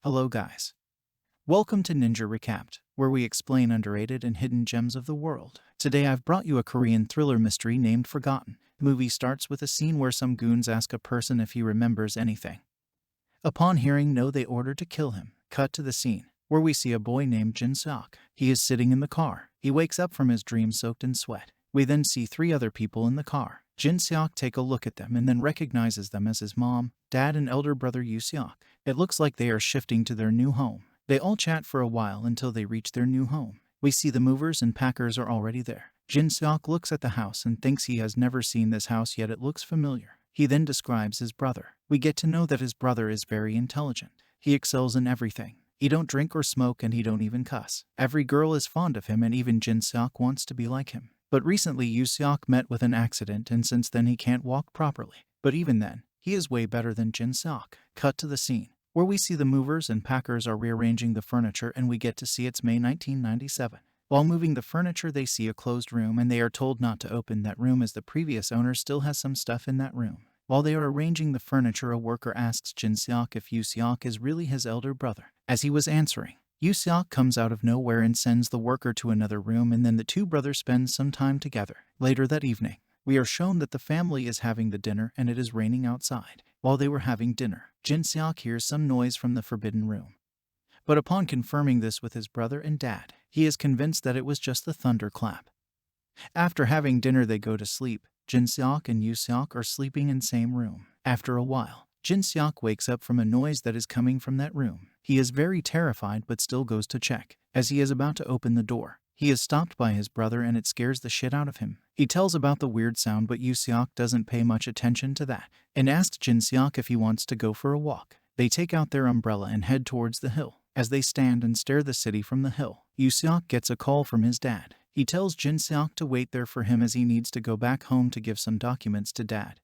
Hello guys. Welcome to Ninja Recapped, where we explain underrated and hidden gems of the world. Today I've brought you a Korean thriller mystery named Forgotten. The movie starts with a scene where some goons ask a person if he remembers anything. Upon hearing no, they order to kill him. Cut to the scene, where we see a boy named Jin Seok. He is sitting in the car. He wakes up from his dream soaked in sweat. We then see three other people in the car. Jin Seok take a look at them and then recognizes them as his mom, dad, and elder brother Yoo Seok. It looks like they are shifting to their new home. They all chat for a while until they reach their new home. We see the movers and packers are already there. Jin Seok looks at the house and thinks he has never seen this house yet. It looks familiar. He then describes his brother. We get to know that his brother is very intelligent. He excels in everything. He don't drink or smoke and he don't even cuss. Every girl is fond of him and even Jin Seok wants to be like him. But recently Yoo Seok met with an accident and since then he can't walk properly. But even then, he is way better than Jin Seok. Cut to the scene, where we see the movers and packers are rearranging the furniture and we get to see it's May 1997. While moving the furniture they see a closed room and they are told not to open that room as the previous owner still has some stuff in that room. While they are arranging the furniture, a worker asks Jin Seok if Yoo Seok is really his elder brother. As he was answering, Yoo Seok comes out of nowhere and sends the worker to another room and then the two brothers spend some time together. Later that evening, we are shown that the family is having the dinner and it is raining outside. While they were having dinner, Jin Seok hears some noise from the forbidden room. But upon confirming this with his brother and dad, he is convinced that it was just the thunderclap. After having dinner they go to sleep. Jin Seok and Yoo Seok are sleeping in same room. After a while, Jin Seok wakes up from a noise that is coming from that room. He is very terrified but still goes to check. As he is about to open the door, he is stopped by his brother and it scares the shit out of him. He tells about the weird sound but Yoo Seok doesn't pay much attention to that and asks Jin Seok if he wants to go for a walk. They take out their umbrella and head towards the hill. As they stand and stare the city from the hill, Yoo Seok gets a call from his dad. He tells Jin Seok to wait there for him as he needs to go back home to give some documents to dad.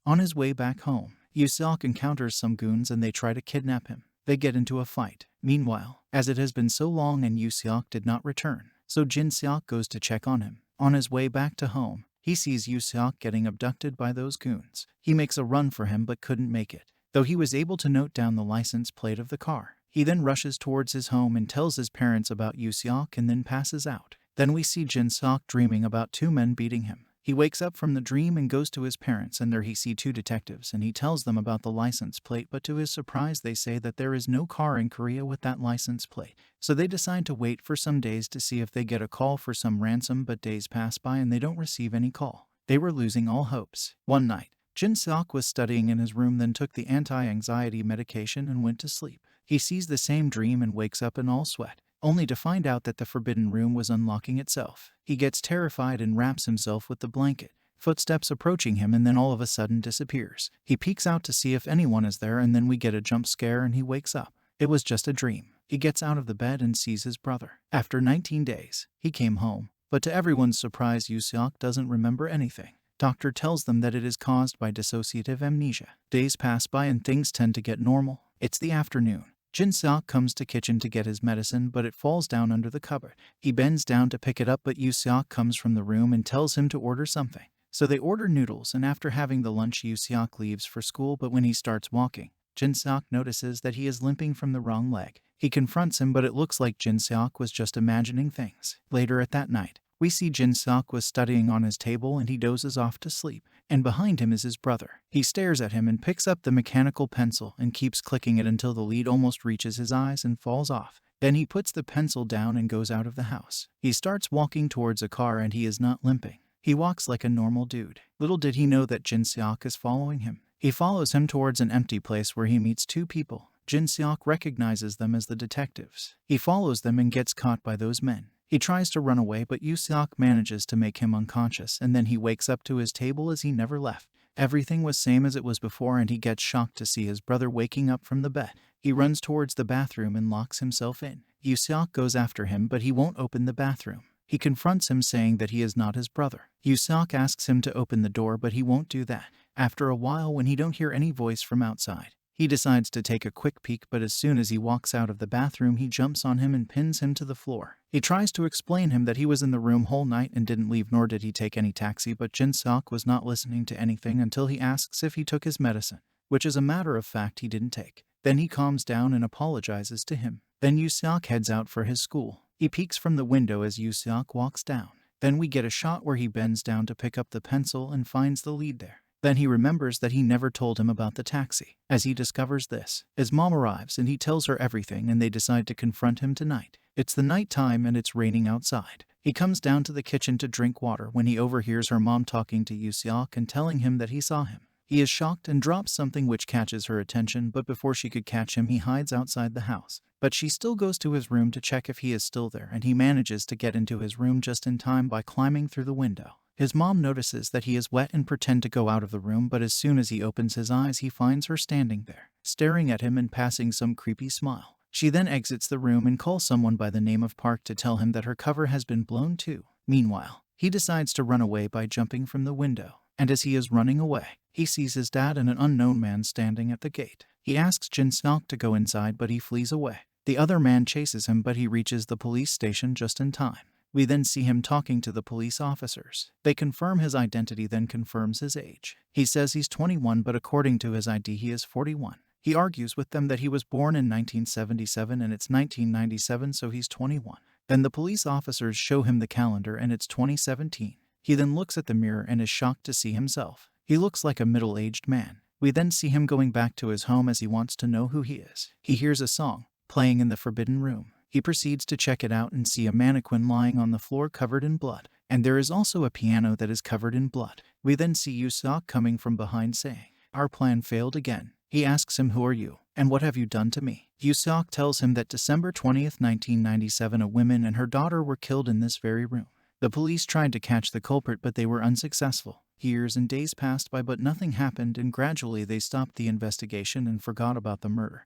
On his way back home, Yoo Seok encounters some goons and they try to kidnap him. They get into a fight. Meanwhile, as it has been so long and Yoo Seok did not return, so Jin Seok goes to check on him. On his way back to home, he sees Yoo Seok getting abducted by those goons. He makes a run for him but couldn't make it, though he was able to note down the license plate of the car. He then rushes towards his home and tells his parents about Yoo Seok and then passes out. Then we see Jin Seok dreaming about two men beating him. He wakes up from the dream and goes to his parents and there he sees two detectives and he tells them about the license plate, but to his surprise they say that there is no car in Korea with that license plate. So they decide to wait for some days to see if they get a call for some ransom, but days pass by and they don't receive any call. They were losing all hopes. One night, Jin Seok was studying in his room, then took the anti-anxiety medication and went to sleep. He sees the same dream and wakes up in all sweat, only to find out that the forbidden room was unlocking itself. He gets terrified and wraps himself with the blanket. Footsteps approaching him and then all of a sudden disappears. He peeks out to see if anyone is there and then we get a jump scare and he wakes up. It was just a dream. He gets out of the bed and sees his brother. After 19 days, he came home, but to everyone's surprise Yoo Seok doesn't remember anything. Doctor tells them that it is caused by dissociative amnesia. Days pass by and things tend to get normal. It's the afternoon. Jin Seok comes to kitchen to get his medicine but it falls down under the cupboard. He bends down to pick it up but Yoo Seok comes from the room and tells him to order something. So they order noodles and after having the lunch Yoo Seok leaves for school, but when he starts walking, Jin Seok notices that he is limping from the wrong leg. He confronts him but it looks like Jin Seok was just imagining things. Later at that night, we see Jin Seok was studying on his table and he dozes off to sleep, and behind him is his brother. He stares at him and picks up the mechanical pencil and keeps clicking it until the lead almost reaches his eyes and falls off. Then he puts the pencil down and goes out of the house. He starts walking towards a car and he is not limping. He walks like a normal dude. Little did he know that Jin Seok is following him. He follows him towards an empty place where he meets two people. Jin Seok recognizes them as the detectives. He follows them and gets caught by those men. He tries to run away but Yoo Seok manages to make him unconscious and then he wakes up to his table as he never left. Everything was same as it was before and he gets shocked to see his brother waking up from the bed. He runs towards the bathroom and locks himself in. Yoo Seok goes after him but he won't open the bathroom. He confronts him saying that he is not his brother. Yoo Seok asks him to open the door but he won't do that. After a while, when he don't hear any voice from outside, he decides to take a quick peek, but as soon as he walks out of the bathroom he jumps on him and pins him to the floor. He tries to explain him that he was in the room whole night and didn't leave nor did he take any taxi, but Jin Seok was not listening to anything until he asks if he took his medicine, which as a matter of fact he didn't take. Then he calms down and apologizes to him. Then Yuseok heads out for his school. He peeks from the window as Yuseok walks down. Then we get a shot where he bends down to pick up the pencil and finds the lead there. Then he remembers that he never told him about the taxi. As he discovers this, his mom arrives and he tells her everything and they decide to confront him tonight. It's the night time and it's raining outside. He comes down to the kitchen to drink water when he overhears her mom talking to Yuseok and telling him that he saw him. He is shocked and drops something which catches her attention, but before she could catch him he hides outside the house. But she still goes to his room to check if he is still there, and he manages to get into his room just in time by climbing through the window. His mom notices that he is wet and pretends to go out of the room, but as soon as he opens his eyes he finds her standing there, staring at him and passing some creepy smile. She then exits the room and calls someone by the name of Park to tell him that her cover has been blown too. Meanwhile, he decides to run away by jumping from the window, and as he is running away, he sees his dad and an unknown man standing at the gate. He asks Jin-seok to go inside, but he flees away. The other man chases him, but he reaches the police station just in time. We then see him talking to the police officers. They confirm his identity, then confirms his age. He says he's 21, but according to his ID he is 41. He argues with them that he was born in 1977 and it's 1997, so he's 21. Then the police officers show him the calendar and it's 2017. He then looks at the mirror and is shocked to see himself. He looks like a middle-aged man. We then see him going back to his home as he wants to know who he is. He hears a song playing in the forbidden room. He proceeds to check it out and see a mannequin lying on the floor covered in blood. And there is also a piano that is covered in blood. We then see Yuseok coming from behind saying, "Our plan failed again." He asks him, "Who are you? And what have you done to me?" Yuseok tells him that December 20th, 1997, a woman and her daughter were killed in this very room. The police tried to catch the culprit, but they were unsuccessful. Years and days passed by, but nothing happened, and gradually they stopped the investigation and forgot about the murder.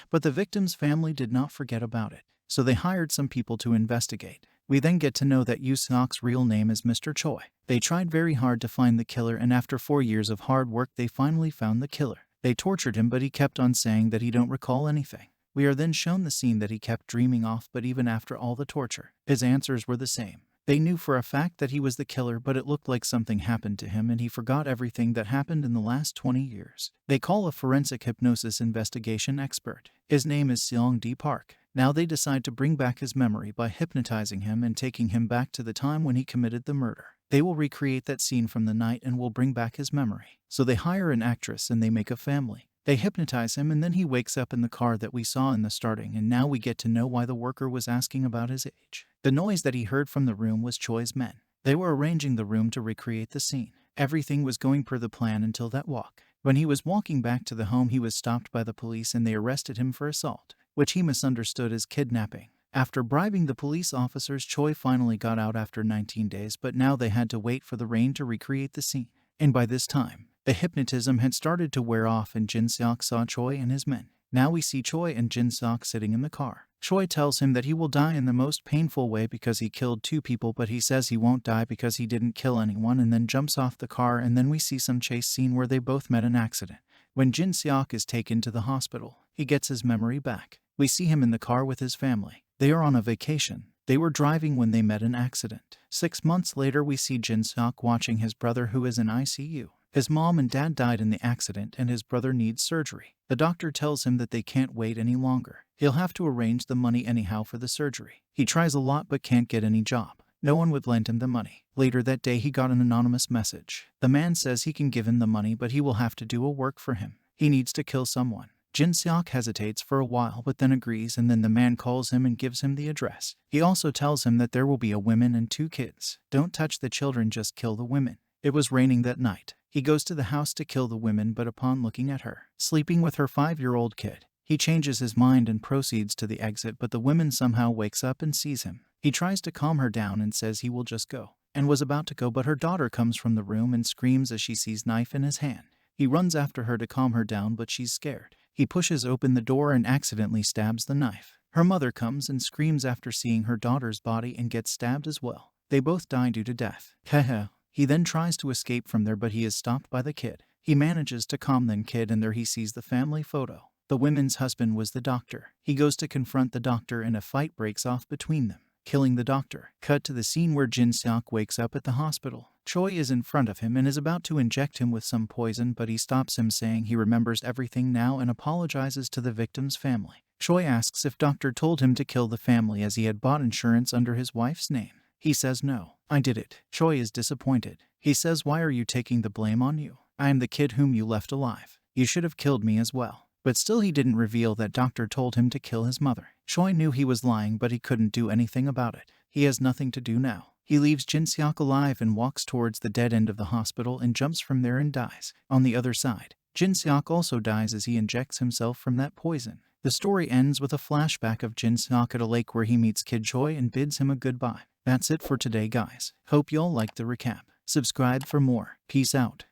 But the victim's family did not forget about it, so they hired some people to investigate. We then get to know that Yuseok's real name is Mr. Choi. They tried very hard to find the killer, and after 4 years of hard work they finally found the killer. They tortured him, but he kept on saying that he don't recall anything. We are then shown the scene that he kept dreaming off, but even after all the torture, his answers were the same. They knew for a fact that he was the killer, but it looked like something happened to him and he forgot everything that happened in the last 20 years. They call a forensic hypnosis investigation expert. His name is Seong D. Park. Now they decide to bring back his memory by hypnotizing him and taking him back to the time when he committed the murder. They will recreate that scene from the night and will bring back his memory. So they hire an actress and they make a family. They hypnotize him and then he wakes up in the car that we saw in the starting, and now we get to know why the worker was asking about his age. The noise that he heard from the room was Choi's men. They were arranging the room to recreate the scene. Everything was going per the plan until that walk. When he was walking back to the home he was stopped by the police and they arrested him for assault, which he misunderstood as kidnapping. After bribing the police officers, Choi finally got out after 19 days, but now they had to wait for the rain to recreate the scene. And by this time, the hypnotism had started to wear off and Jin-seok saw Choi and his men. Now we see Choi and Jin-seok sitting in the car. Choi tells him that he will die in the most painful way because he killed 2 people, but he says he won't die because he didn't kill anyone, and then jumps off the car, and then we see some chase scene where they both met an accident. When Jin-seok is taken to the hospital, he gets his memory back. We see him in the car with his family. They are on a vacation. They were driving when they met an accident. 6 months later we see Jin-seok watching his brother who is in ICU. His mom and dad died in the accident and his brother needs surgery. The doctor tells him that they can't wait any longer. He'll have to arrange the money anyhow for the surgery. He tries a lot but can't get any job. No one would lend him the money. Later that day he got an anonymous message. The man says he can give him the money, but he will have to do a work for him. He needs to kill someone. Jin-seok hesitates for a while but then agrees, and then the man calls him and gives him the address. He also tells him that there will be a woman and 2 kids. Don't touch the children, just kill the women. It was raining that night. He goes to the house to kill the women, but upon looking at her, sleeping with her 5-year-old kid, he changes his mind and proceeds to the exit, but the woman somehow wakes up and sees him. He tries to calm her down and says he will just go, and was about to go, but her daughter comes from the room and screams as she sees knife in his hand. He runs after her to calm her down, but she's scared. He pushes open the door and accidentally stabs the knife. Her mother comes and screams after seeing her daughter's body and gets stabbed as well. They both die due to death. Hehe. He then tries to escape from there, but he is stopped by the kid. He manages to calm the kid, and there he sees the family photo. The women's husband was the doctor. He goes to confront the doctor and a fight breaks off between them. killing the doctor. Cut to the scene where Jin Seok wakes up at the hospital. Choi is in front of him and is about to inject him with some poison, but he stops him, saying he remembers everything now and apologizes to the victim's family. Choi asks if doctor told him to kill the family as he had bought insurance under his wife's name. He says no, I did it. Choi is disappointed. He says, why are you taking the blame on you? I am the kid whom you left alive. You should have killed me as well. But still he didn't reveal that doctor told him to kill his mother. Choi knew he was lying, but he couldn't do anything about it. He has nothing to do now. He leaves Jin Seok alive and walks towards the dead end of the hospital and jumps from there and dies. On the other side, Jin Seok also dies as he injects himself from that poison. The story ends with a flashback of Jin Seok at a lake where he meets Kid Choi and bids him a goodbye. That's it for today, guys. Hope y'all liked the recap. Subscribe for more. Peace out.